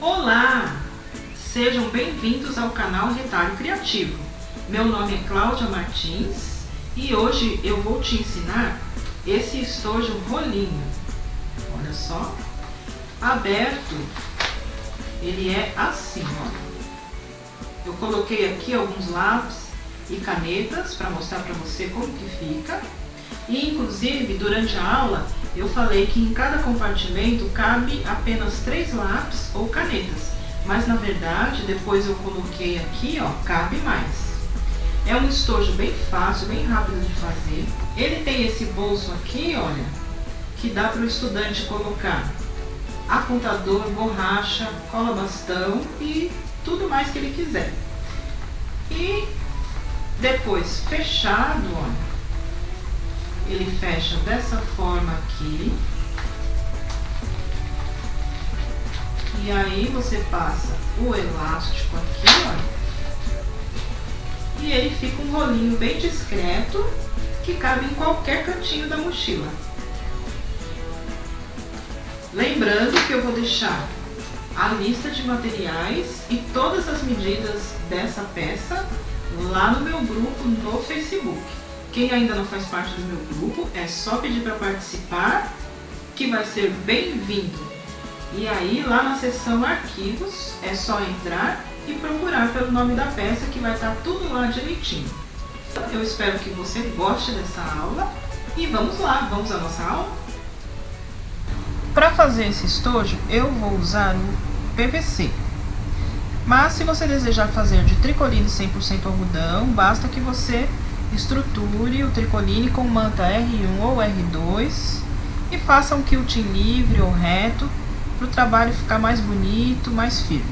Olá! Sejam bem-vindos ao canal Retalho Criativo. Meu nome é Cláudia Martins e hoje eu vou te ensinar esse estojo rolinho. Olha só, aberto, ele é assim, ó. Eu coloquei aqui alguns lápis e canetas para mostrar para você como que fica. E inclusive durante a aula eu falei que em cada compartimento cabe apenas 3 lápis ou canetas, mas na verdade depois eu coloquei aqui, ó, cabe mais. É um estojo bem fácil, bem rápido de fazer. Ele tem esse bolso aqui, olha, que dá para o estudante colocar apontador, borracha, cola bastão e tudo mais que ele quiser. E depois fechado, olha, ele fecha dessa forma aqui. E aí você passa o elástico aqui, olha. E ele fica um rolinho bem discreto, que cabe em qualquer cantinho da mochila. Lembrando que eu vou deixar a lista de materiais e todas as medidas dessa peça lá no meu grupo no Facebook. Quem ainda não faz parte do meu grupo, é só pedir para participar, que vai ser bem-vindo. E aí, lá na seção arquivos, é só entrar e procurar pelo nome da peça, que vai estar tudo lá direitinho. Eu espero que você goste dessa aula e vamos lá, vamos à nossa aula? Para fazer esse estojo, eu vou usar o PVC. Mas se você desejar fazer de tricoline 100% algodão, basta que você estruture o tricoline com manta R1 ou R2 e faça um quilting livre ou reto para o trabalho ficar mais bonito, mais firme.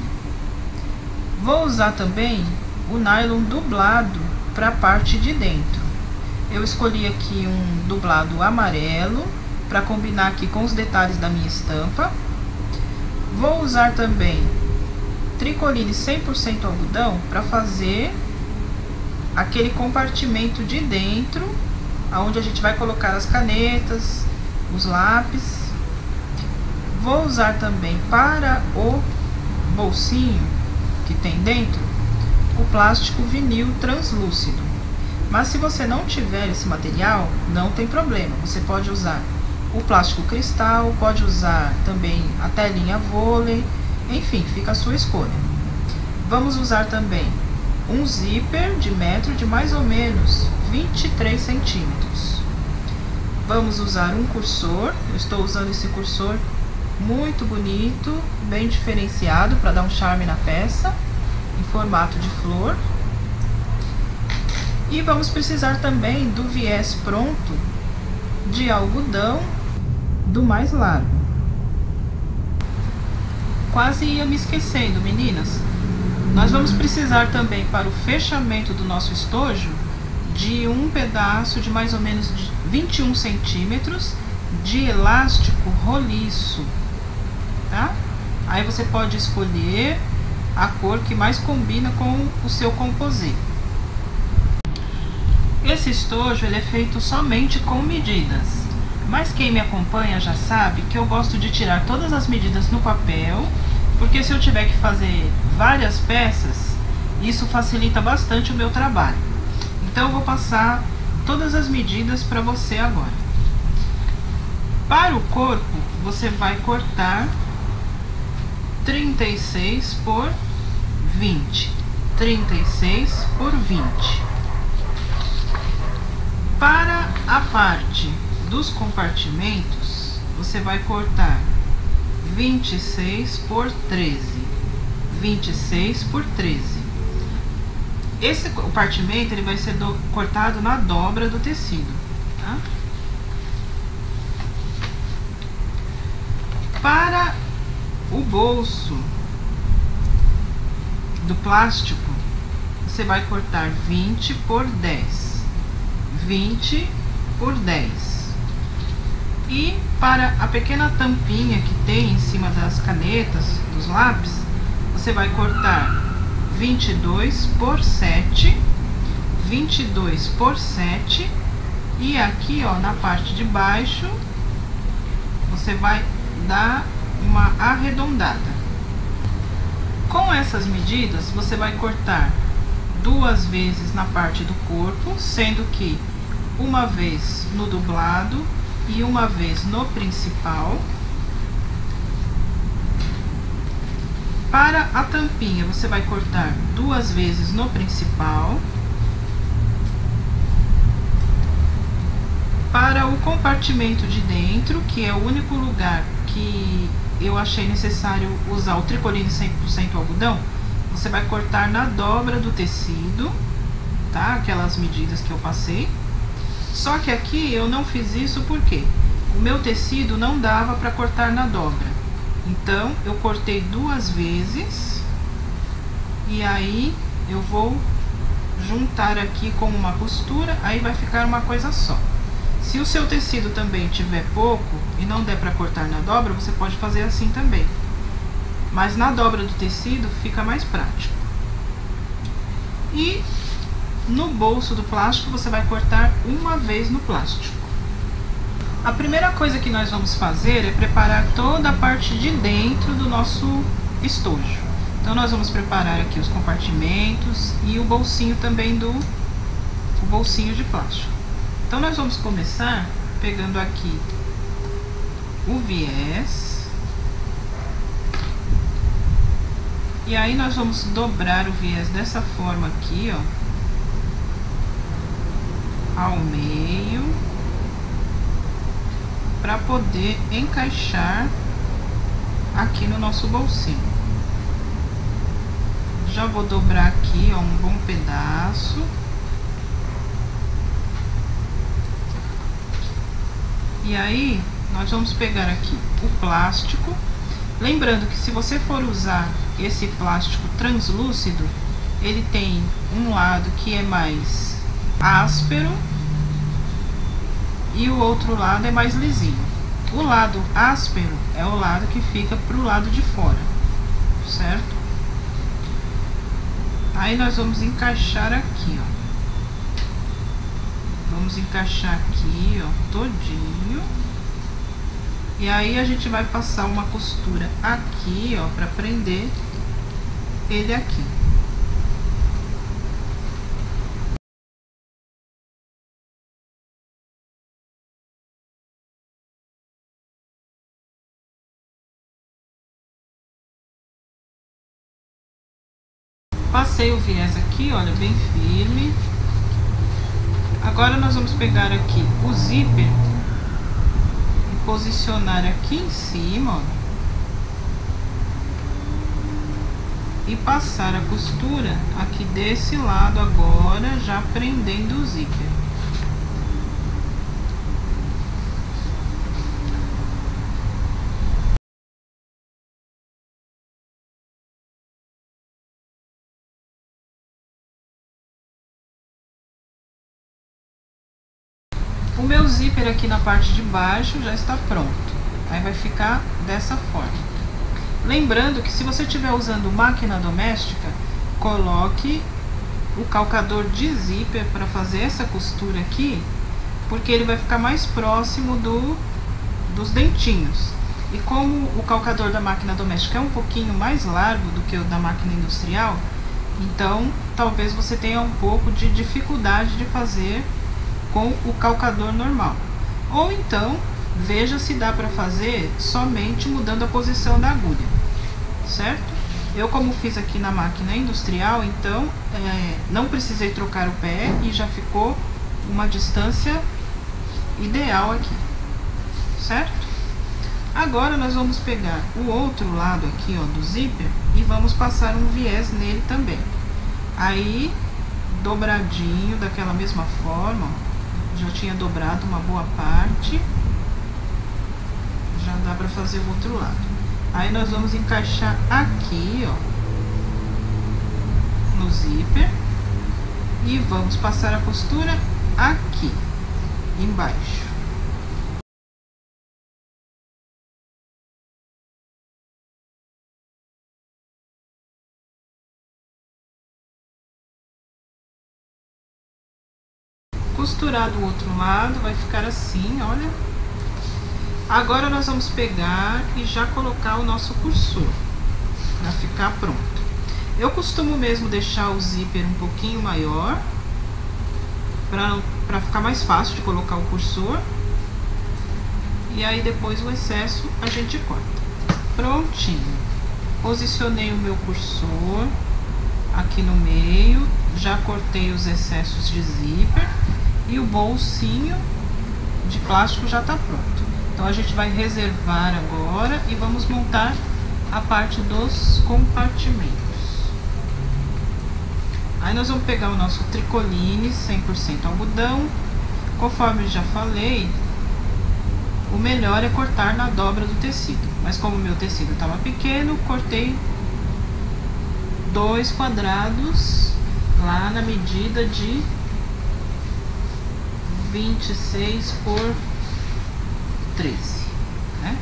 Vou usar também o nylon dublado para a parte de dentro. Eu escolhi aqui um dublado amarelo para combinar aqui com os detalhes da minha estampa. Vou usar também tricoline 100% algodão para fazer aquele compartimento de dentro, onde a gente vai colocar as canetas, os lápis. Vou usar também para o bolsinho que tem dentro, o plástico vinil translúcido. Mas se você não tiver esse material, não tem problema, você pode usar o plástico cristal, pode usar também a telinha vôlei, enfim, fica a sua escolha. Vamos usar também um zíper de metro de mais ou menos 23 centímetros. Vamos usar um cursor. Eu estou usando esse cursor muito bonito, bem diferenciado para dar um charme na peça, em formato de flor. E vamos precisar também do viés pronto de algodão do mais largo. Quase ia me esquecendo, meninas. Nós vamos precisar também, para o fechamento do nosso estojo, de um pedaço de mais ou menos 21 centímetros de elástico roliço, tá? Aí você pode escolher a cor que mais combina com o seu composê. Esse estojo ele é feito somente com medidas, mas quem me acompanha já sabe que eu gosto de tirar todas as medidas no papel, porque se eu tiver que fazer várias peças, isso facilita bastante o meu trabalho. Então eu vou passar todas as medidas para você agora. Para o corpo, você vai cortar 36 por 20, 36 por 20. Para a parte dos compartimentos, você vai cortar 26 por 13, 26 por 13. Esse compartimento ele vai ser cortado na dobra do tecido, tá? Para o bolso do plástico, você vai cortar 20 por 10, 20 por 10. E para a pequena tampinha que tem em cima das canetas, dos lápis, você vai cortar 22 por 7, 22 por 7. E aqui, ó, na parte de baixo, você vai dar uma arredondada. Com essas medidas, você vai cortar 2 vezes na parte do corpo, sendo que uma vez no dublado e uma vez no principal. Para a tampinha, você vai cortar 2 vezes no principal. Para o compartimento de dentro, que é o único lugar que eu achei necessário usar o tricoline 100% algodão, você vai cortar na dobra do tecido, tá? Aquelas medidas que eu passei. Só que aqui eu não fiz isso porque o meu tecido não dava para cortar na dobra. Então, eu cortei 2 vezes e aí eu vou juntar aqui com uma costura, aí vai ficar uma coisa só. Se o seu tecido também tiver pouco e não der para cortar na dobra, você pode fazer assim também. Mas na dobra do tecido fica mais prático. E no bolso do plástico você vai cortar uma vez no plástico. A primeira coisa que nós vamos fazer é preparar toda a parte de dentro do nosso estojo. Então nós vamos preparar aqui os compartimentos e o bolsinho também o bolsinho de plástico. Então nós vamos começar pegando aqui o viés. E aí nós vamos dobrar o viés dessa forma aqui, ó, ao meio, para poder encaixar aqui no nosso bolsinho. Já vou dobrar aqui, ó, um bom pedaço. E aí, nós vamos pegar aqui o plástico. Lembrando que se você for usar esse plástico translúcido, ele tem um lado que é mais áspero e o outro lado é mais lisinho. O lado áspero é o lado que fica pro lado de fora, certo? Aí nós vamos encaixar aqui, ó. Vamos encaixar aqui, ó, todinho. E aí a gente vai passar uma costura aqui, ó, pra prender ele aqui. Passei o viés aqui, olha, bem firme. Agora nós vamos pegar aqui o zíper e posicionar aqui em cima, ó, e passar a costura aqui desse lado agora, já prendendo o zíper. O meu zíper aqui na parte de baixo já está pronto. Aí vai ficar dessa forma. Lembrando que se você estiver usando máquina doméstica, coloque o calcador de zíper para fazer essa costura aqui, porque ele vai ficar mais próximo dos dentinhos. E como o calcador da máquina doméstica é um pouquinho mais largo do que o da máquina industrial, então talvez você tenha um pouco de dificuldade de fazer com o calcador normal. Ou então, veja se dá para fazer somente mudando a posição da agulha, certo? Eu, como fiz aqui na máquina industrial, então não precisei trocar o pé e já ficou uma distância ideal aqui, certo? Agora nós vamos pegar o outro lado aqui, ó, do zíper e vamos passar um viés nele também. Aí, dobradinho daquela mesma forma, ó. Já tinha dobrado uma boa parte. Já dá para fazer o outro lado. Aí nós vamos encaixar aqui, ó, no zíper. E vamos passar a costura aqui, embaixo. Costurar do outro lado, vai ficar assim, olha. Agora nós vamos pegar e já colocar o nosso cursor para ficar pronto. Eu costumo mesmo deixar o zíper um pouquinho maior, para ficar mais fácil de colocar o cursor. E aí depois o excesso a gente corta. Prontinho. Posicionei o meu cursor aqui no meio, já cortei os excessos de zíper e o bolsinho de plástico já está pronto. Então a gente vai reservar agora e vamos montar a parte dos compartimentos. Aí nós vamos pegar o nosso tricoline 100% algodão. Conforme já falei, o melhor é cortar na dobra do tecido. Mas como o meu tecido estava pequeno, cortei 2 quadrados lá na medida de 26 por 13, né?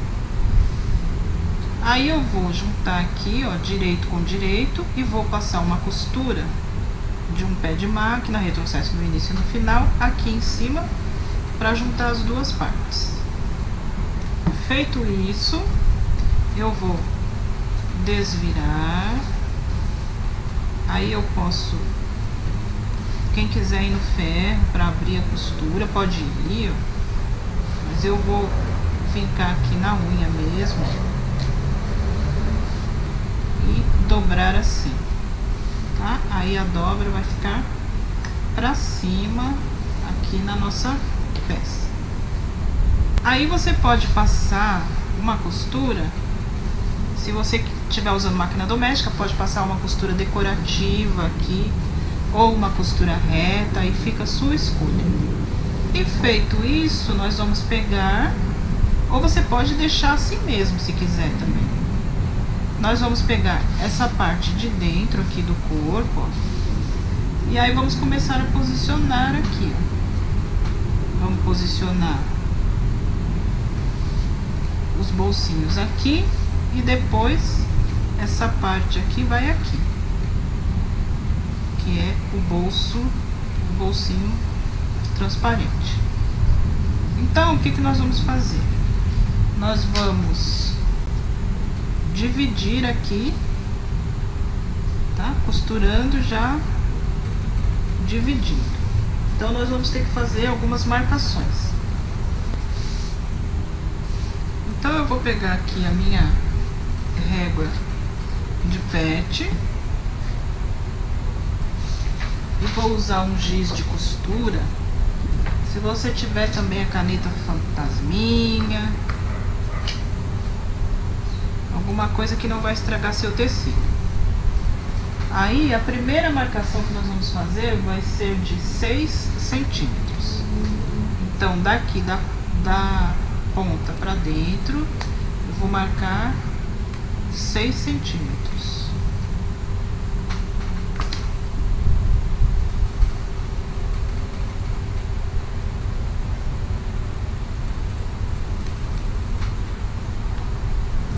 Aí eu vou juntar aqui, ó, direito com direito e vou passar uma costura de um pé de máquina, retrocesso no início e no final, aqui em cima, para juntar as duas partes. Feito isso, eu vou desvirar. Aí eu posso, quem quiser ir no ferro para abrir a costura, pode ir, ó. Mas eu vou fincar aqui na unha mesmo e dobrar assim. Tá? Aí a dobra vai ficar pra cima aqui na nossa peça. Aí você pode passar uma costura, se você estiver usando máquina doméstica, pode passar uma costura decorativa aqui, ou uma costura reta, aí fica a sua escolha. E feito isso, nós vamos pegar, ou você pode deixar assim mesmo, se quiser também. Nós vamos pegar essa parte de dentro aqui do corpo, ó, e aí vamos começar a posicionar aqui, ó. Vamos posicionar os bolsinhos aqui e depois essa parte aqui vai aqui, que é o bolsinho transparente. Então, o que nós vamos fazer? Nós vamos dividir aqui, tá? Costurando já dividindo. Então nós vamos ter que fazer algumas marcações. Então eu vou pegar aqui a minha régua de pet e vou usar um giz de costura. Se você tiver também a caneta fantasminha, alguma coisa que não vai estragar seu tecido. Aí a primeira marcação que nós vamos fazer vai ser de 6 centímetros. Então daqui da ponta para dentro eu vou marcar 6 centímetros.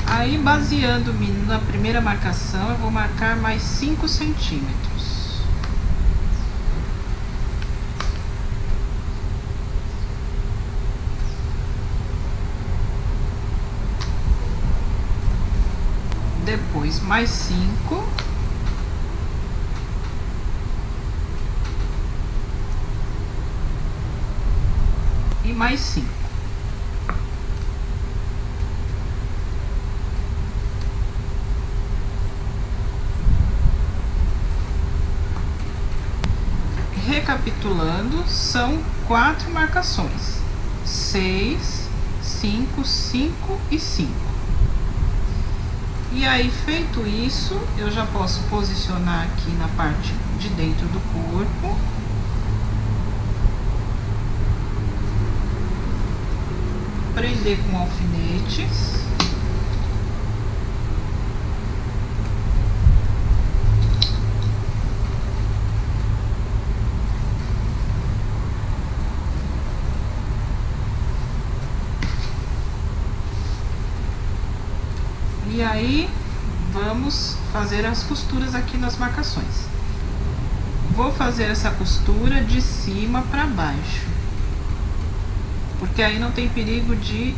Aí, baseando-me na primeira marcação, eu vou marcar mais 5 centímetros. Depois, mais 5. E mais 5. Recapitulando, são 4 marcações: 6, 5, 5 e 5. E aí, feito isso, eu já posso posicionar aqui na parte de dentro do corpo. Prender com alfinetes. E aí, vamos fazer as costuras aqui nas marcações. Vou fazer essa costura de cima para baixo, porque aí não tem perigo de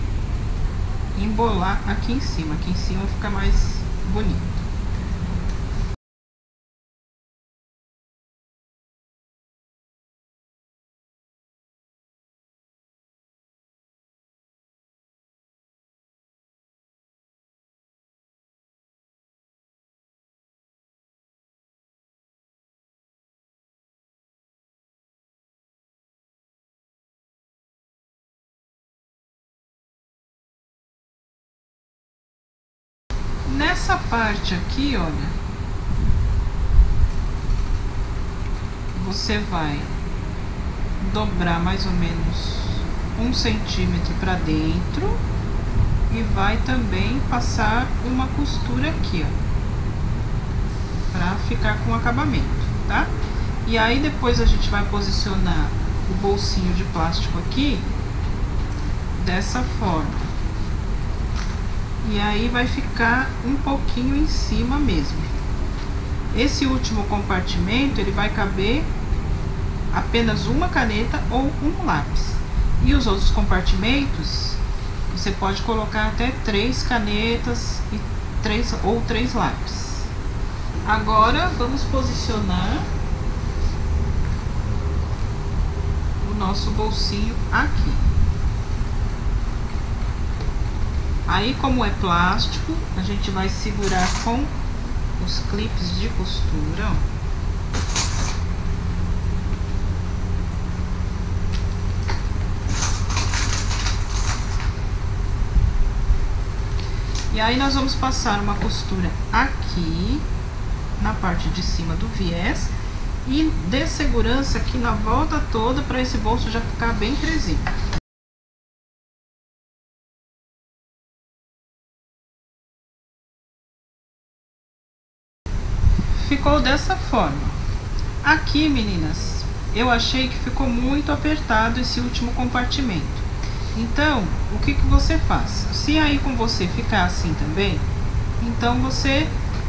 embolar aqui em cima. Aqui em cima fica mais bonito. Nessa parte aqui, olha, você vai dobrar mais ou menos 1 centímetro para dentro e vai também passar uma costura aqui, ó, para ficar com acabamento, tá? E aí depois a gente vai posicionar o bolsinho de plástico aqui dessa forma. E aí vai ficar um pouquinho em cima mesmo. Esse último compartimento, ele vai caber apenas uma caneta ou um lápis. E os outros compartimentos, você pode colocar até 3 canetas e 3 lápis. Agora vamos posicionar o nosso bolsinho aqui. Aí, como é plástico, a gente vai segurar com os clipes de costura, ó. E aí nós vamos passar uma costura aqui na parte de cima do viés e dê segurança aqui na volta toda para esse bolso já ficar bem presinho. Ficou dessa forma. Aqui, meninas, eu achei que ficou muito apertado esse último compartimento. Então, o que você faz? Se aí com você ficar assim também, então você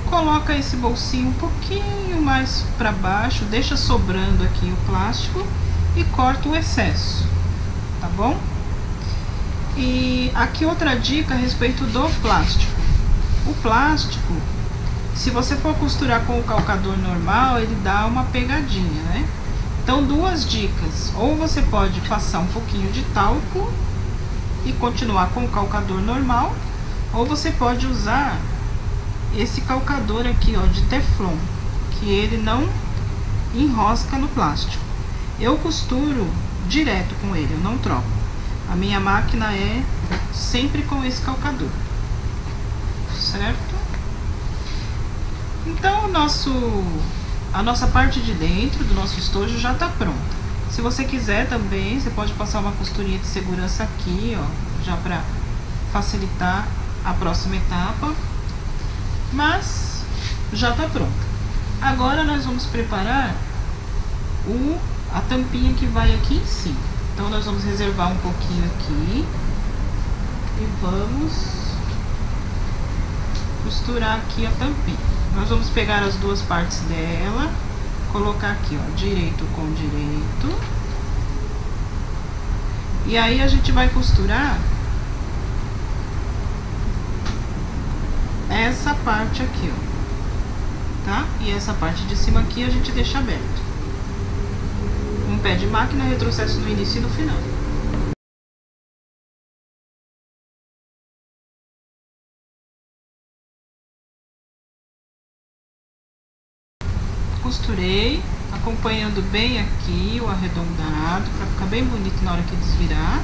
coloca esse bolsinho um pouquinho mais para baixo, deixa sobrando aqui o plástico e corta o excesso, tá bom? E aqui outra dica a respeito do plástico. O plástico, se você for costurar com o calcador normal, ele dá uma pegadinha, né? Então, 2 dicas. Ou você pode passar um pouquinho de talco e continuar com o calcador normal, ou você pode usar esse calcador aqui, ó, de teflon, que ele não enrosca no plástico. Eu costuro direto com ele, eu não troco. A minha máquina é sempre com esse calcador, certo? Então a nossa parte de dentro do nosso estojo já tá pronta. Se você quiser também, você pode passar uma costurinha de segurança aqui, ó, já para facilitar a próxima etapa. Mas já tá pronta. Agora nós vamos preparar a tampinha que vai aqui em cima. Então nós vamos reservar um pouquinho aqui e vamos costurar aqui a tampinha. Nós vamos pegar as 2 partes dela, colocar aqui, ó, direito com direito. E aí a gente vai costurar essa parte aqui, ó, tá? E essa parte de cima aqui a gente deixa aberto. Um pé de máquina, retrocesso no início e no final. Costurei, acompanhando bem aqui o arredondado, para ficar bem bonito na hora que desvirar.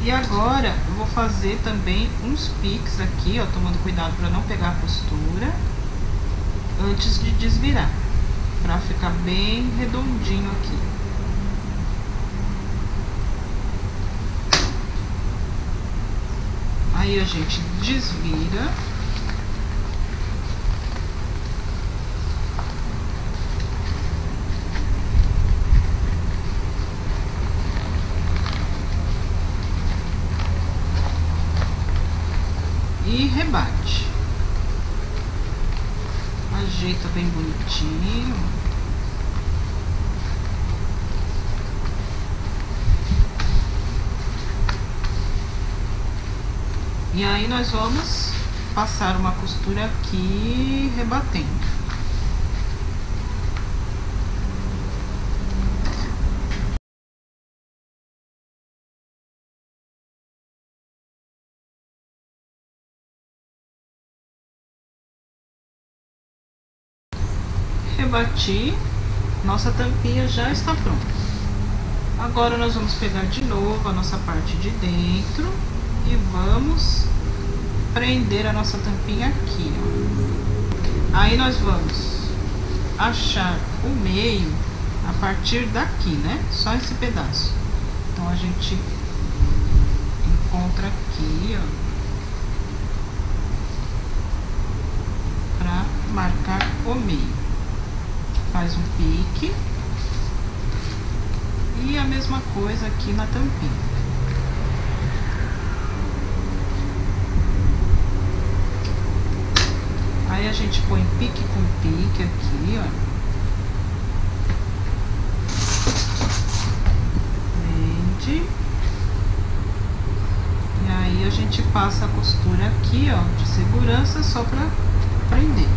E agora eu vou fazer também uns piques aqui, ó, tomando cuidado para não pegar a costura antes de desvirar, para ficar bem redondinho aqui. Aí a gente desvira. E rebate. Ajeita bem bonitinho. E aí nós vamos passar uma costura aqui, rebatendo. Rebati, nossa tampinha já está pronta. Agora nós vamos pegar de novo a nossa parte de dentro e vamos prender a nossa tampinha aqui, ó. Aí nós vamos achar o meio a partir daqui, né? Só esse pedaço. Então a gente encontra aqui, ó, pra marcar o meio. Faz um pique. E a mesma coisa aqui na tampinha. Aí a gente põe pique com pique aqui, ó. Prende. E aí a gente passa a costura aqui, ó, de segurança, só pra prender.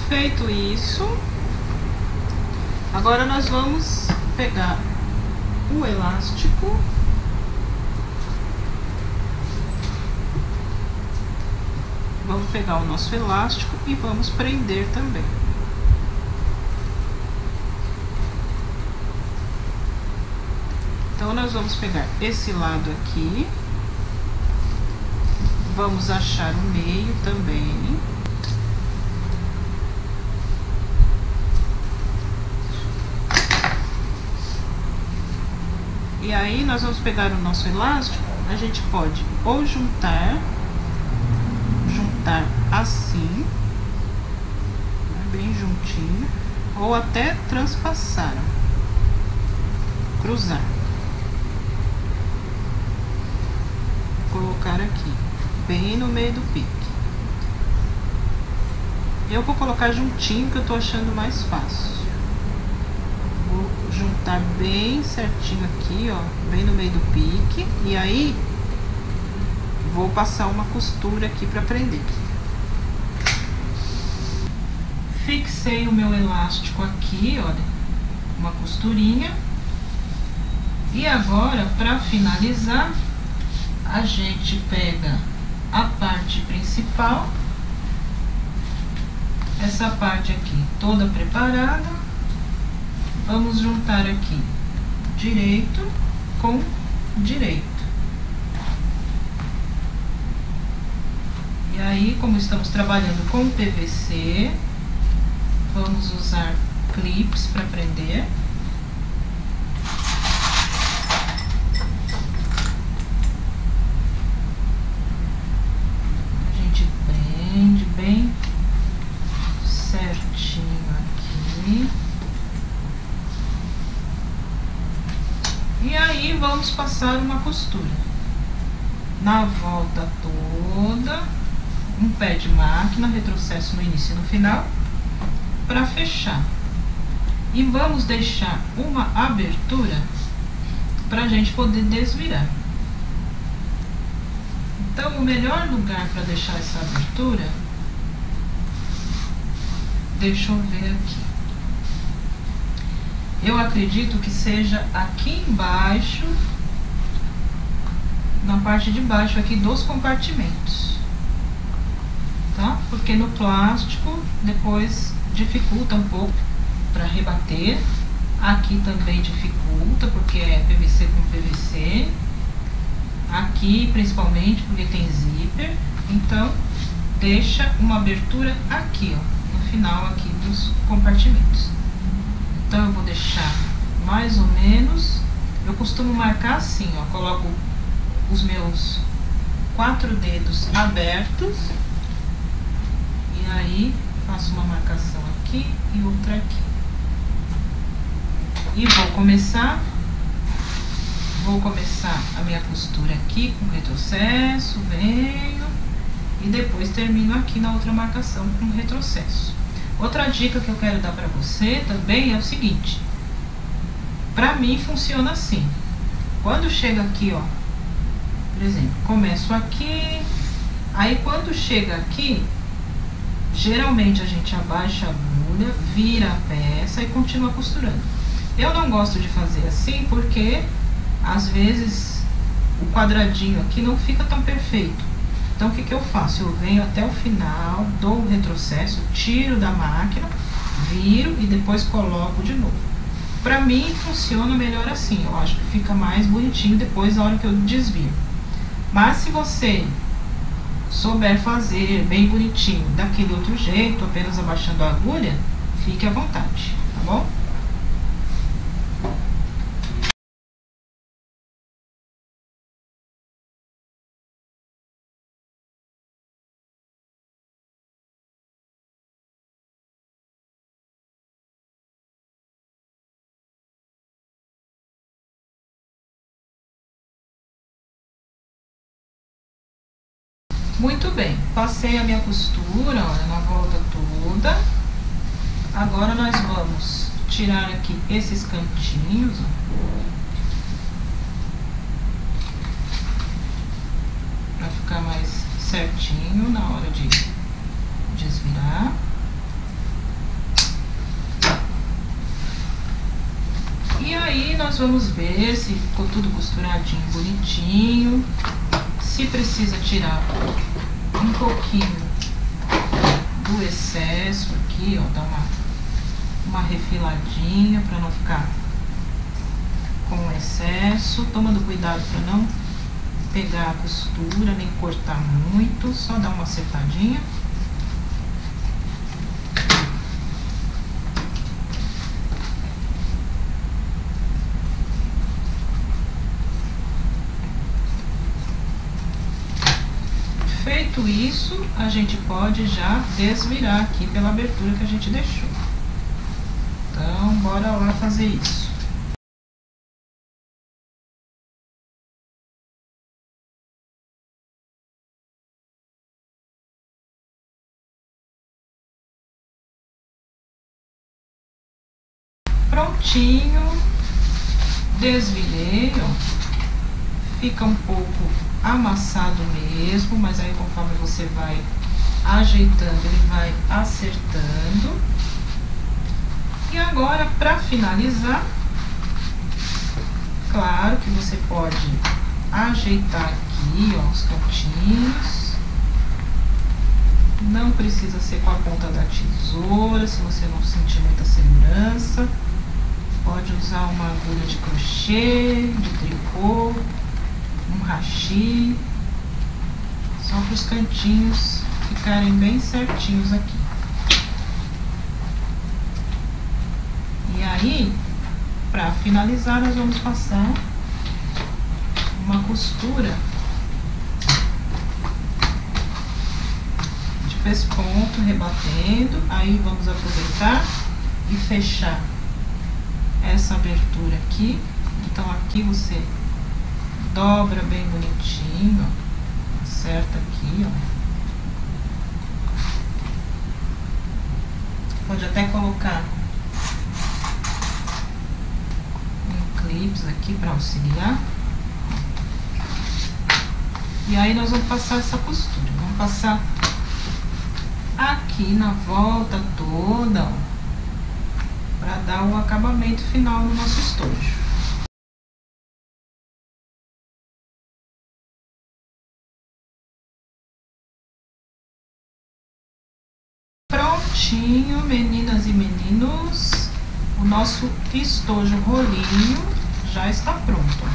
Feito isso, agora nós vamos pegar o elástico, vamos pegar o nosso elástico e vamos prender também. Então nós vamos pegar esse lado aqui, vamos achar o meio também. E aí nós vamos pegar o nosso elástico, a gente pode ou juntar assim, né, bem juntinho, ou até transpassar, cruzar. Vou colocar aqui, bem no meio do pique. Eu vou colocar juntinho, que eu tô achando mais fácil. Juntar bem certinho aqui, ó, bem no meio do pique, e aí vou passar uma costura aqui para prender. Fixei o meu elástico aqui, olha, uma costurinha. E agora, para finalizar, a gente pega a parte principal, essa parte aqui toda preparada. Vamos juntar aqui direito com direito. E aí, como estamos trabalhando com PVC, vamos usar clips para prender. A gente prende bem certinho aqui. E aí vamos passar uma costura na volta toda, um pé de máquina, retrocesso no início e no final, para fechar. E vamos deixar uma abertura para a gente poder desvirar. Então, o melhor lugar para deixar essa abertura, deixa eu ver aqui. Eu acredito que seja aqui embaixo, na parte de baixo aqui dos compartimentos, tá? Porque no plástico depois dificulta um pouco para rebater. Aqui também dificulta, porque é PVC com PVC. Aqui principalmente porque tem zíper. Então deixa uma abertura aqui, ó, no final aqui dos compartimentos. Então eu vou deixar mais ou menos, eu costumo marcar assim, ó, coloco os meus 4 dedos abertos e aí faço uma marcação aqui e outra aqui. E vou começar a minha costura aqui com retrocesso, venho e depois termino aqui na outra marcação com retrocesso. Outra dica que eu quero dar para você também é o seguinte: para mim funciona assim. Quando chega aqui, ó, por exemplo, começo aqui, aí quando chega aqui, geralmente a gente abaixa a agulha, vira a peça e continua costurando. Eu não gosto de fazer assim porque às vezes o quadradinho aqui não fica tão perfeito. Então o que eu faço? Eu venho até o final, dou um retrocesso, tiro da máquina, viro e depois coloco de novo. Pra mim funciona melhor assim, eu acho que fica mais bonitinho depois na hora que eu desvio. Mas se você souber fazer bem bonitinho daquele outro jeito, apenas abaixando a agulha, fique à vontade, tá bom? Muito bem, passei a minha costura, olha, na volta toda. Agora nós vamos tirar aqui esses cantinhos, ó, pra ficar mais certinho na hora de desvirar. E aí nós vamos ver se ficou tudo costuradinho, bonitinho. Se precisa tirar um pouquinho do excesso aqui, ó, dar uma refiladinha para não ficar com excesso, tomando cuidado para não pegar a costura, nem cortar muito, só dar uma acertadinha. Feito isso, a gente pode já desvirar aqui pela abertura que a gente deixou. Então, bora lá fazer isso. Prontinho, desvirei, ó. Fica um pouco amassado mesmo, mas aí conforme você vai ajeitando, ele vai acertando. E agora, para finalizar, claro que você pode ajeitar aqui, ó, os cantinhos. Não precisa ser com a ponta da tesoura, se você não sentir muita segurança. Pode usar uma agulha de crochê, de tricô, um hashi, só para os cantinhos ficarem bem certinhos aqui. E aí, para finalizar, nós vamos passar uma costura de pesponto, rebatendo. Aí vamos aproveitar e fechar essa abertura aqui. Então aqui você dobra bem bonitinho, ó, acerta aqui, ó. Pode até colocar clips aqui para auxiliar. E aí nós vamos passar essa costura. Vamos passar aqui na volta toda, ó, para dar o acabamento final no nosso estojo. Prontinho, meninas e meninos, o nosso estojo rolinho já está pronto, tá?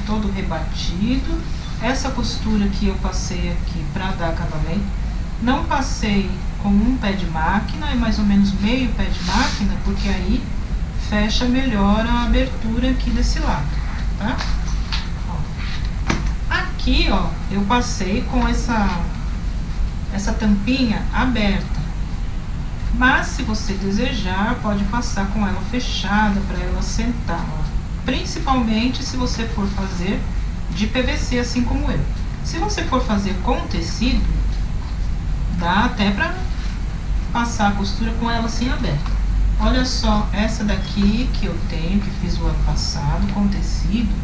Todo rebatido. Essa costura que eu passei aqui para dar acabamento, não passei com um pé de máquina, é mais ou menos meio pé de máquina, porque aí fecha melhor a abertura aqui desse lado, tá? Ó. Aqui, ó, eu passei com essa tampinha aberta, mas se você desejar, pode passar com ela fechada para ela sentar, ó. Principalmente se você for fazer de PVC, assim como eu. Se você for fazer com tecido, dá até para passar a costura com ela assim aberta. Olha só, essa daqui que eu tenho, que fiz o ano passado com tecido,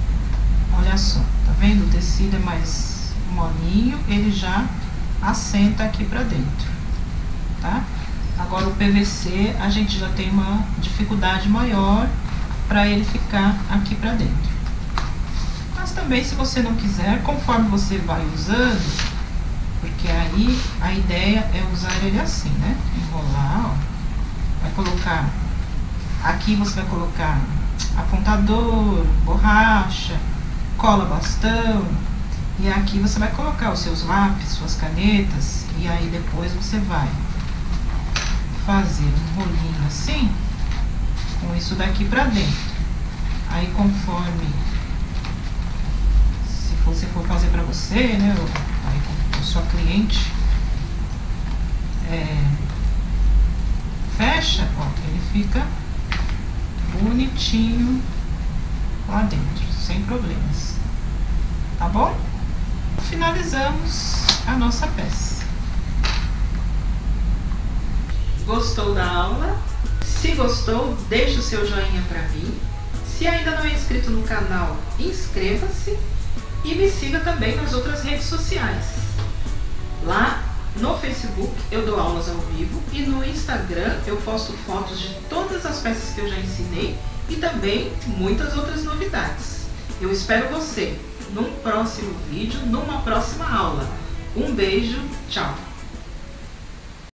olha só, tá vendo? O tecido é mais molinho, ele já assenta aqui pra dentro, tá? Agora o PVC a gente já tem uma dificuldade maior para ele ficar aqui pra dentro. Mas também, se você não quiser, conforme você vai usando, porque aí a ideia é usar ele assim, né? Enrolar, ó. Vai colocar Aqui você vai colocar apontador, borracha, cola bastão, e aqui você vai colocar os seus lápis, suas canetas, e aí depois você vai fazer um rolinho assim, com isso daqui pra dentro. Aí conforme, se você for fazer pra você, né, aí com sua cliente, fecha, ó, ele fica bonitinho lá dentro, sem problemas, tá bom? Finalizamos a nossa peça. Gostou da aula? Se gostou, deixe o seu joinha para mim. Se ainda não é inscrito no canal, inscreva-se e me siga também nas outras redes sociais. Lá no Facebook eu dou aulas ao vivo e no Instagram eu posto fotos de todas as peças que eu já ensinei e também muitas outras novidades. Eu espero você num próximo vídeo, numa próxima aula. Um beijo, tchau!